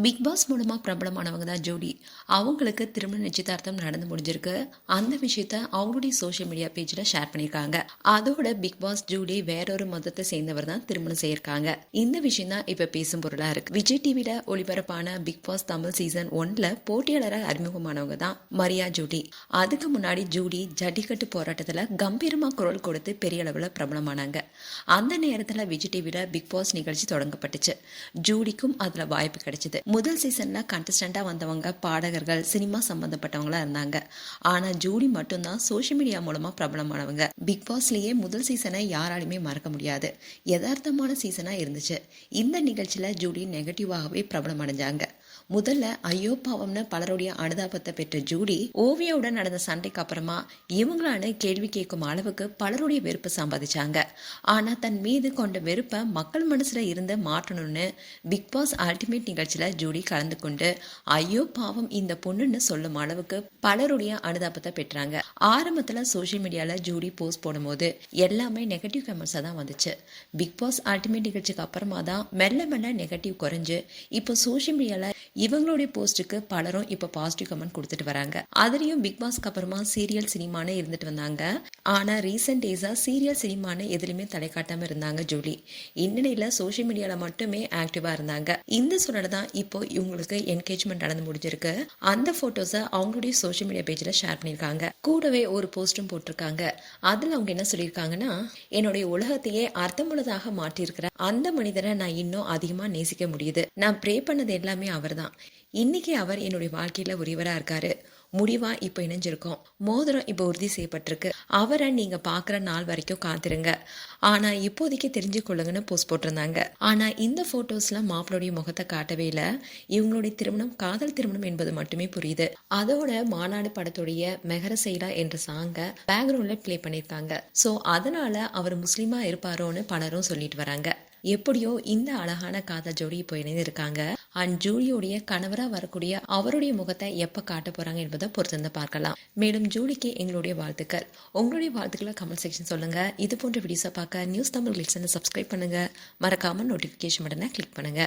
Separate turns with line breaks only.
Big pass மூலமா பிரபலமானவங்க தான் ஜோடி. அவங்களுக்கு திருமண நிச்சயதார்த்தம் நடந்து முடிஞ்சிருக்கு. அந்த விஷயத்த அவங்களுடைய சோஷியல் மீடியா பேஜ்ல ஷேர் பண்ணியிருக்காங்க. அதோட பிக் பாஸ் ஜோடி வேறொரு மதத்தை சேர்ந்தவர் தான் திருமணம் செய்யிருக்காங்க. இந்த விஷயம் தான் இப்ப பேசும் பொருளா இருக்கு. விஜய் டிவில ஒளிபரப்பான பிக் பாஸ் தமிழ் சீசன் 1ல போட்டியாளராக அறிமுகமானவங்க தான் மரியா ஜோடி. அதுக்கு முன்னாடி ஜோடி ஜல்லிக்கட்டு போராட்டத்துல கம்பீரமா குரல் கொடுத்து பெரிய அளவுல பிரபலமானாங்க. அந்த நேரத்துல விஜய் டிவில பிக் பாஸ் நிகழ்ச்சி தொடங்கப்பட்டுச்சு. ஜோடிக்கும் அதுல வாய்ப்பு கிடைச்சது. முதல் சீசன்ல கண்டஸ்டண்டா வந்தவங்க பாடகர்கள், சினிமா சம்பந்தப்பட்டவங்களா இருந்தாங்க. ஆனா ஜூடி மட்டும்தான் சோஷியல் மீடியா மூலமா பிரபலமானவங்க. பிக் பாஸ்லயே முதல் சீசனை யாராலுமே மறக்க முடியாது. யதார்த்தமான சீசனா இருந்துச்சு. இந்த நிகழ்ச்சியில ஜூடி நெகட்டிவாகவே பிரபலம் அடைஞ்சாங்க. முதல்ல ஐயோ பாவம்னு பலருடைய அனுதாபத்தை பெற்ற ஜூடி ஓவியாவுடன் நடந்த சண்டைக்கு அப்புறமா இவங்களான கேள்வி கேட்கும் அளவுக்கு பலருடைய வெறுப்பை சம்பாதிச்சாங்க. ஆனா தன் மீது கொண்ட வெறுப்பை மக்கள் மனசுல இருந்து மாற்றணும்னு பிக் பாஸ் அல்டிமேட் நிகழ்ச்சியில ஜூடி கலந்து கொண்டு ஐயோ பாவம் இந்த பொண்ணுன்னு சொல்லும் அளவுக்கு பலருடைய அனுதாபத்தை பெற்றாங்க. ஆரம்பத்துல சோசியல் மீடியால ஜூடி போஸ்ட் போடும்போது எல்லாமே நெகட்டிவ் கமெண்ட்ஸா தான் வந்துச்சு. பிக் பாஸ் அல்டிமேட் நிகழ்ச்சிக்கு அப்புறமா தான் மெல்ல மெல்ல நெகட்டிவ் குறைஞ்சு இப்போ சோசியல் மீடியால இவங்களுடைய போஸ்டுக்கு பலரும் இப்ப பாசிட்டிவ் கமெண்ட் கொடுத்துட்டு வராங்க. அதுலயும் பிக் பாஸ்க்கு அப்புறமா சீரியல் சினிமான்னு இருந்துட்டு வந்தாங்க. ஆனா ரீசெண்ட் டேஸா சீரியல் சினிமான்னு எதுலையுமே தலை காட்டாம இருந்தாங்க ஜூலி. இந்நிலையில சோசியல் மீடியால மட்டுமே ஆக்டிவா இருந்தாங்க. இந்த சூழல தான் இப்போ இவங்களுக்கு என்கேஜ்மெண்ட் நடந்து முடிஞ்சிருக்கு. அந்த போட்டோஸை அவங்களுடைய சோசியல் மீடியா பேஜ்ல ஷேர் பண்ணிருக்காங்க. கூடவே ஒரு போஸ்டும் போட்டிருக்காங்க. அதுல அவங்க என்ன சொல்லியிருக்காங்கன்னா, என்னுடைய உலகத்தையே அர்த்தமுள்ளதாக மாற்றிருக்கிற அந்த மனிதரை நான் இன்னும் அதிகமா நேசிக்க முடியுது. நான் ப்ரே பண்ணது எல்லாமே அவர் தான். இன்னைக்கு அவர் என்னுடைய வாழ்க்கையில உரியவரா இருக்காரு. முடிவா இப்ப இணைஞ்சிருக்கோம். மோதிரம் இப்ப உறுதி செய்யப்பட்டிருக்கு. அவரை நீங்க பாக்குற நாள் வரைக்கும் காத்திருங்க. ஆனா இப்போதைக்கு தெரிஞ்சு கொள்ளுங்கன்னு போஸ்ட் போட்டிருந்தாங்க. ஆனா இந்த போட்டோஸ்ல மாப்பிளுடைய முகத்தை காட்டவே இல்ல. இவங்களுடைய திருமணம் காதல் திருமணம் என்பது மட்டுமே புரியுது. அதோட மாநாடு படத்துடைய மெஹர செய்லா என்ற சாங்க பேக்ரவுண்ட்ல பிளே பண்ணிருக்காங்க. சோ அதனால அவர் முஸ்லீமா இருப்பாரோன்னு பலரும் சொல்லிட்டு வராங்க. எப்படியோ இந்த அழகான காதல் ஜோடி இப்போ இணைந்திருக்காங்க. அண்ட் ஜூலியோடைய கணவரா வரக்கூடிய அவருடைய முகத்தை எப்ப காட்ட போறாங்க என்பதை பொறுத்திருந்து பார்க்கலாம். மேலும் ஜூலிக்கு எங்களுடைய வாழ்த்துக்கள். உங்களுடைய வாழ்த்துக்களை கமெண்ட் செக்ஷன் சொல்லுங்க. இது போன்ற வீடியோஸை பார்க்க நியூஸ் தமிழ் கிளிக்ஸ் சப்ஸ்கிரைப் பண்ணுங்க. மறக்காம நோட்டிபிகேஷன் பட்டனை கிளிக் பண்ணுங்க.